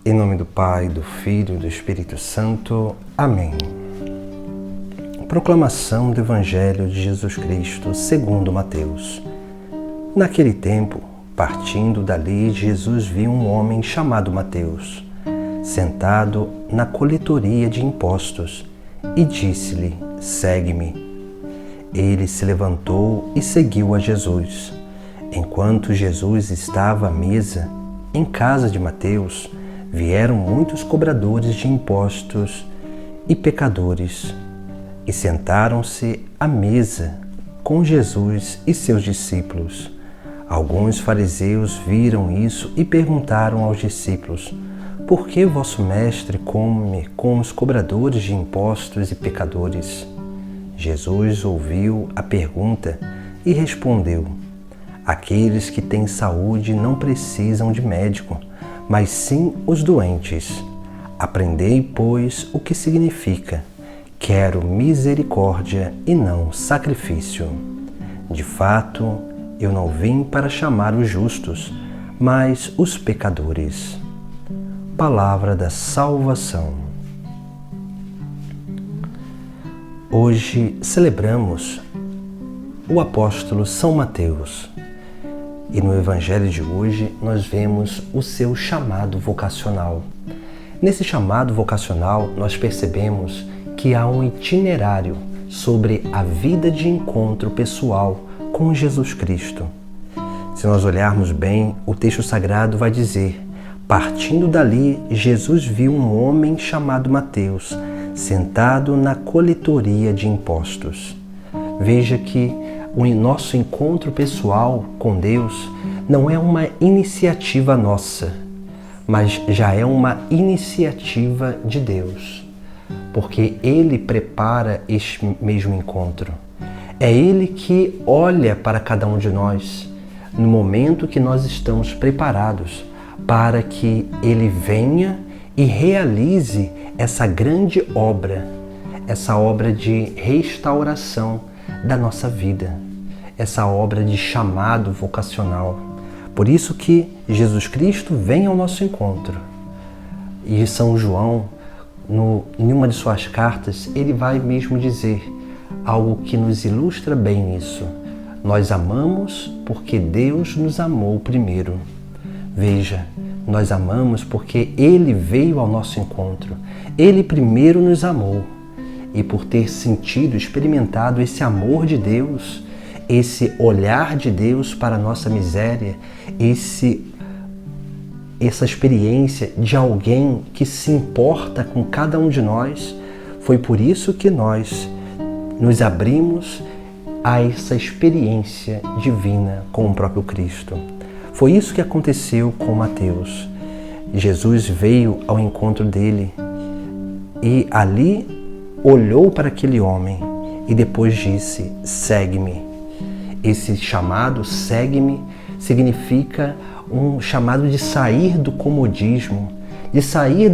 Em nome do Pai, do Filho e do Espírito Santo. Amém. Proclamação do Evangelho de Jesus Cristo segundo Mateus. Naquele tempo, partindo dali, Jesus viu um homem chamado Mateus, sentado na coletoria de impostos, e disse-lhe: segue-me. Ele se levantou e seguiu a Jesus. Enquanto Jesus estava à mesa, em casa de Mateus, vieram muitos cobradores de impostos e pecadores, e sentaram-se à mesa com Jesus e seus discípulos. Alguns fariseus viram isso e perguntaram aos discípulos: por que vosso mestre come com os cobradores de impostos e pecadores? Jesus ouviu a pergunta e respondeu: aqueles que têm saúde não precisam de médico, mas sim os doentes. Aprendei, pois, o que significa: quero misericórdia e não sacrifício. De fato, eu não vim para chamar os justos, mas os pecadores. Palavra da salvação. Hoje celebramos o apóstolo São Mateus. E no Evangelho de hoje nós vemos o seu chamado vocacional. Nesse chamado vocacional nós percebemos que há um itinerário sobre a vida de encontro pessoal com Jesus Cristo. Se nós olharmos bem, o texto sagrado vai dizer: partindo dali, Jesus viu um homem chamado Mateus, sentado na coletoria de impostos. Veja que o nosso encontro pessoal com Deus não é uma iniciativa nossa, mas já é uma iniciativa de Deus, porque Ele prepara este mesmo encontro. É Ele que olha para cada um de nós no momento que nós estamos preparados para que Ele venha e realize essa grande obra, essa obra de restauração da nossa vida, essa obra de chamado vocacional. Por isso que Jesus Cristo vem ao nosso encontro. E São João, em uma de suas cartas, ele vai mesmo dizer algo que nos ilustra bem isso: nós amamos porque Deus nos amou primeiro. Veja, nós amamos porque Ele veio ao nosso encontro. Ele primeiro nos amou. E por ter sentido, experimentado esse amor de Deus, esse olhar de Deus para a nossa miséria, essa experiência de alguém que se importa com cada um de nós, foi por isso que nós nos abrimos a essa experiência divina com o próprio Cristo. Foi isso que aconteceu com Mateus. Jesus veio ao encontro dele e ali olhou para aquele homem e depois disse: segue-me. Esse chamado, segue-me, significa um chamado de sair do comodismo, de sair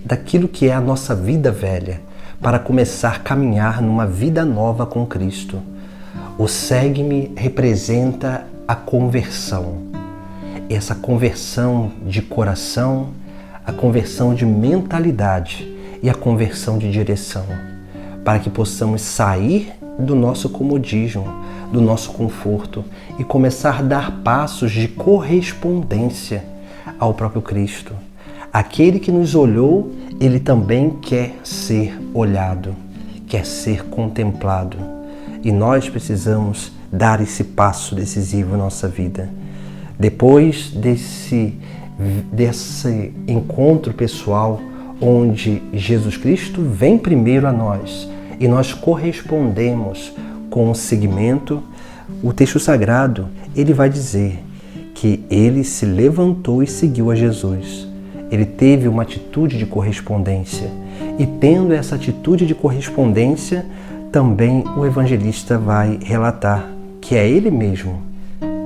daquilo que é a nossa vida velha, para começar a caminhar numa vida nova com Cristo. O segue-me representa a conversão. Essa conversão de coração, a conversão de mentalidade e a conversão de direção, para que possamos sair do nosso comodismo, do nosso conforto e começar a dar passos de correspondência ao próprio Cristo. Aquele que nos olhou, ele também quer ser olhado, quer ser contemplado. E nós precisamos dar esse passo decisivo na nossa vida. Depois desse encontro pessoal, onde Jesus Cristo vem primeiro a nós e nós correspondemos com o seguimento, o texto sagrado ele vai dizer que ele se levantou e seguiu a Jesus. Ele teve uma atitude de correspondência e, tendo essa atitude de correspondência, também o evangelista vai relatar que é ele mesmo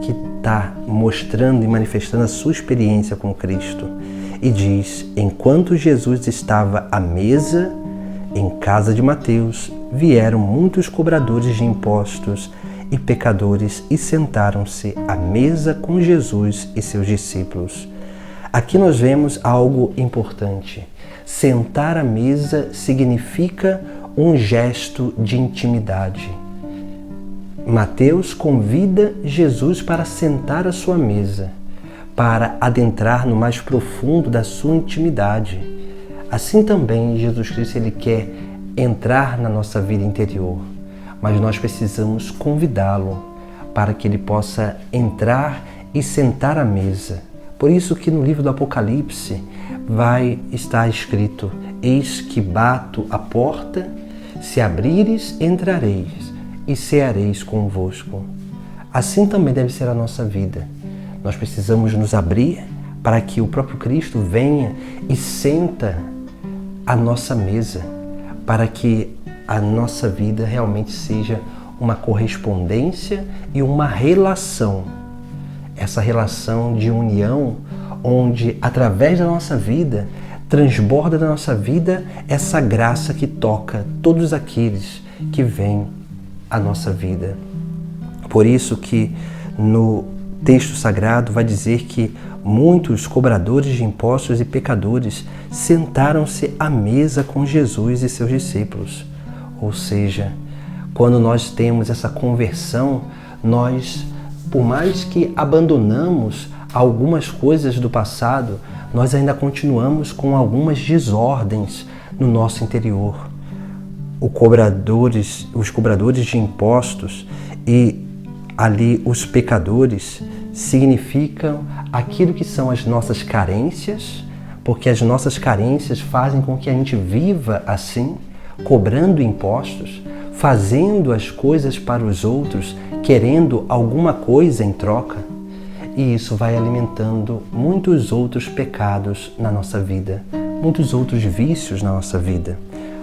que está mostrando e manifestando a sua experiência com Cristo. E diz: enquanto Jesus estava à mesa em casa de Mateus, vieram muitos cobradores de impostos e pecadores e sentaram-se à mesa com Jesus e seus discípulos. Aqui nós vemos algo importante. Sentar à mesa significa um gesto de intimidade. Mateus convida Jesus para sentar à sua mesa, para adentrar no mais profundo da sua intimidade. Assim também Jesus Cristo ele quer entrar na nossa vida interior, mas nós precisamos convidá-lo para que ele possa entrar e sentar à mesa. Por isso que no livro do Apocalipse vai estar escrito: eis que bato à porta, se abrires, entrareis e ceareis convosco. Assim também deve ser a nossa vida. Nós precisamos nos abrir para que o próprio Cristo venha e senta à nossa mesa, para que a nossa vida realmente seja uma correspondência e uma relação. Essa relação de união, onde através da nossa vida, transborda da nossa vida essa graça que toca todos aqueles que vêm à nossa vida. Por isso que no texto sagrado vai dizer que muitos cobradores de impostos e pecadores sentaram-se à mesa com Jesus e seus discípulos. Ou seja, quando nós temos essa conversão, nós, por mais que abandonamos algumas coisas do passado, nós ainda continuamos com algumas desordens no nosso interior. Os cobradores de impostos e ali os pecadores significam aquilo que são as nossas carências, porque as nossas carências fazem com que a gente viva assim, cobrando impostos, fazendo as coisas para os outros, querendo alguma coisa em troca. E isso vai alimentando muitos outros pecados na nossa vida, muitos outros vícios na nossa vida.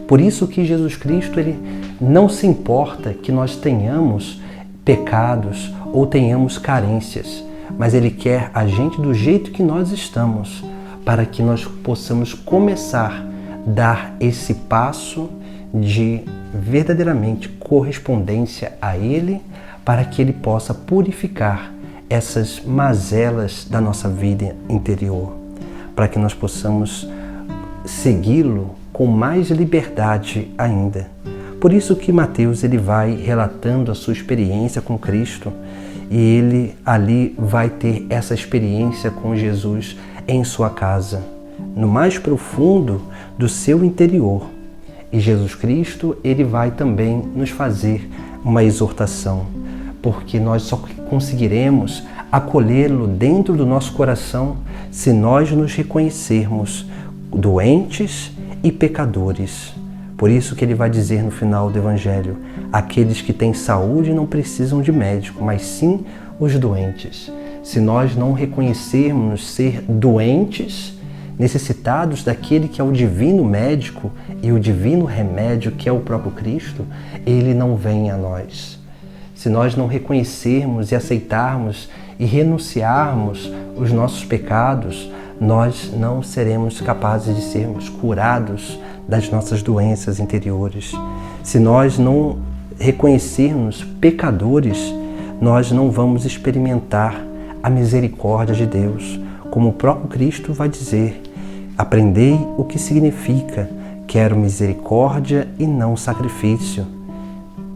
Por isso que Jesus Cristo ele não se importa que nós tenhamos pecados ou tenhamos carências, mas Ele quer a gente do jeito que nós estamos, para que nós possamos começar a dar esse passo de verdadeiramente correspondência a Ele, para que Ele possa purificar essas mazelas da nossa vida interior, para que nós possamos segui-lo com mais liberdade ainda. Por isso que Mateus ele vai relatando a sua experiência com Cristo e ele ali vai ter essa experiência com Jesus em sua casa, no mais profundo do seu interior. E Jesus Cristo ele vai também nos fazer uma exortação, porque nós só conseguiremos acolhê-lo dentro do nosso coração se nós nos reconhecermos doentes e pecadores. Por isso que ele vai dizer no final do Evangelho: aqueles que têm saúde não precisam de médico, mas sim os doentes. Se nós não reconhecermos ser doentes, necessitados daquele que é o divino médico e o divino remédio, que é o próprio Cristo, ele não vem a nós. Se nós não reconhecermos e aceitarmos e renunciarmos os nossos pecados, nós não seremos capazes de sermos curados das nossas doenças interiores. Se nós não reconhecermos pecadores, nós não vamos experimentar a misericórdia de Deus. Como o próprio Cristo vai dizer: aprendei o que significa quero misericórdia e não sacrifício.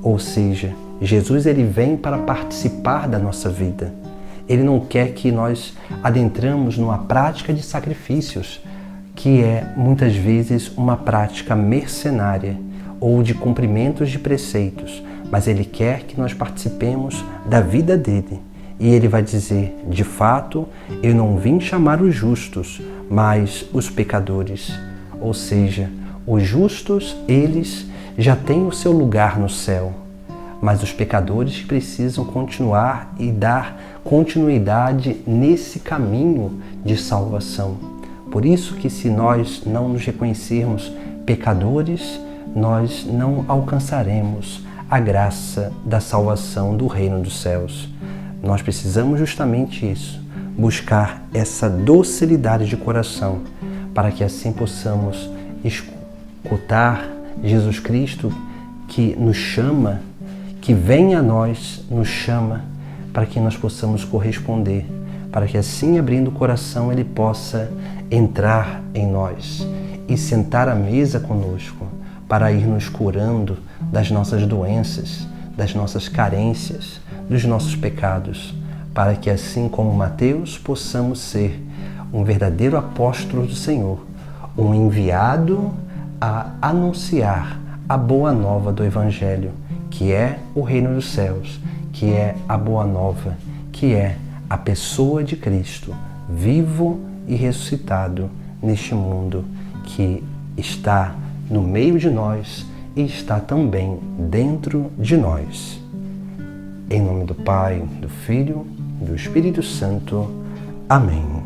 Ou seja, Jesus ele vem para participar da nossa vida. Ele não quer que nós adentramos numa prática de sacrifícios, que é muitas vezes uma prática mercenária ou de cumprimentos de preceitos, mas Ele quer que nós participemos da vida dele. E Ele vai dizer: de fato, eu não vim chamar os justos, mas os pecadores. Ou seja, os justos, eles já têm o seu lugar no céu, mas os pecadores precisam continuar e dar continuidade nesse caminho de salvação. Por isso que se nós não nos reconhecermos pecadores, nós não alcançaremos a graça da salvação do reino dos céus. Nós precisamos justamente isso, buscar essa docilidade de coração, para que assim possamos escutar Jesus Cristo que nos chama, que vem a nós, nos chama, para que nós possamos corresponder, para que assim, abrindo o coração, Ele possa entrar em nós e sentar à mesa conosco, para ir nos curando das nossas doenças, das nossas carências, dos nossos pecados, para que assim como Mateus possamos ser um verdadeiro apóstolo do Senhor, um enviado a anunciar a boa nova do Evangelho, que é o reino dos céus, que é a boa nova, que é a pessoa de Cristo, vivo e ressuscitado neste mundo, que está no meio de nós e está também dentro de nós. Em nome do Pai, do Filho e do Espírito Santo. Amém.